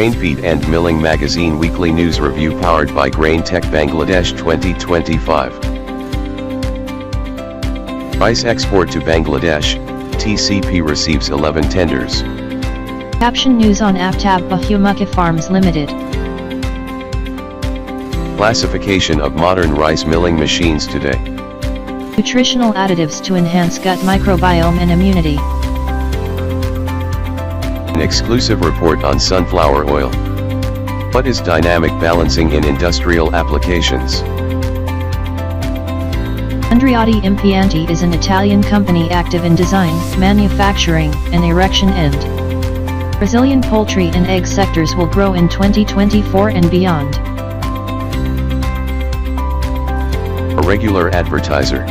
Grain Feed and Milling Magazine Weekly News Review powered by Grain Tech Bangladesh 2025. Rice export to Bangladesh, TCP receives 11 tenders. Caption News on Aftab Bahumukha Farms Limited. Classification of modern rice milling machines today. Nutritional additives to enhance gut microbiome and immunity. An exclusive report on sunflower oil. What is dynamic balancing in industrial applications? Andreotti Impianti is an Italian company active in design, manufacturing, and erection and Brazilian poultry and egg sectors will grow in 2024 and beyond. A regular advertiser.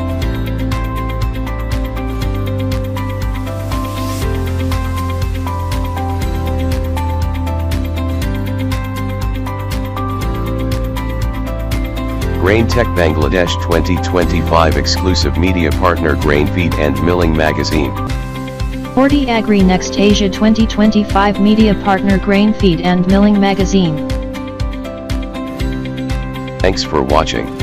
Grain Tech Bangladesh 2025 exclusive media partner Grain Feed and Milling Magazine. Horti Agri Next Asia 2025 media partner Grain Feed and Milling Magazine. Thanks for watching.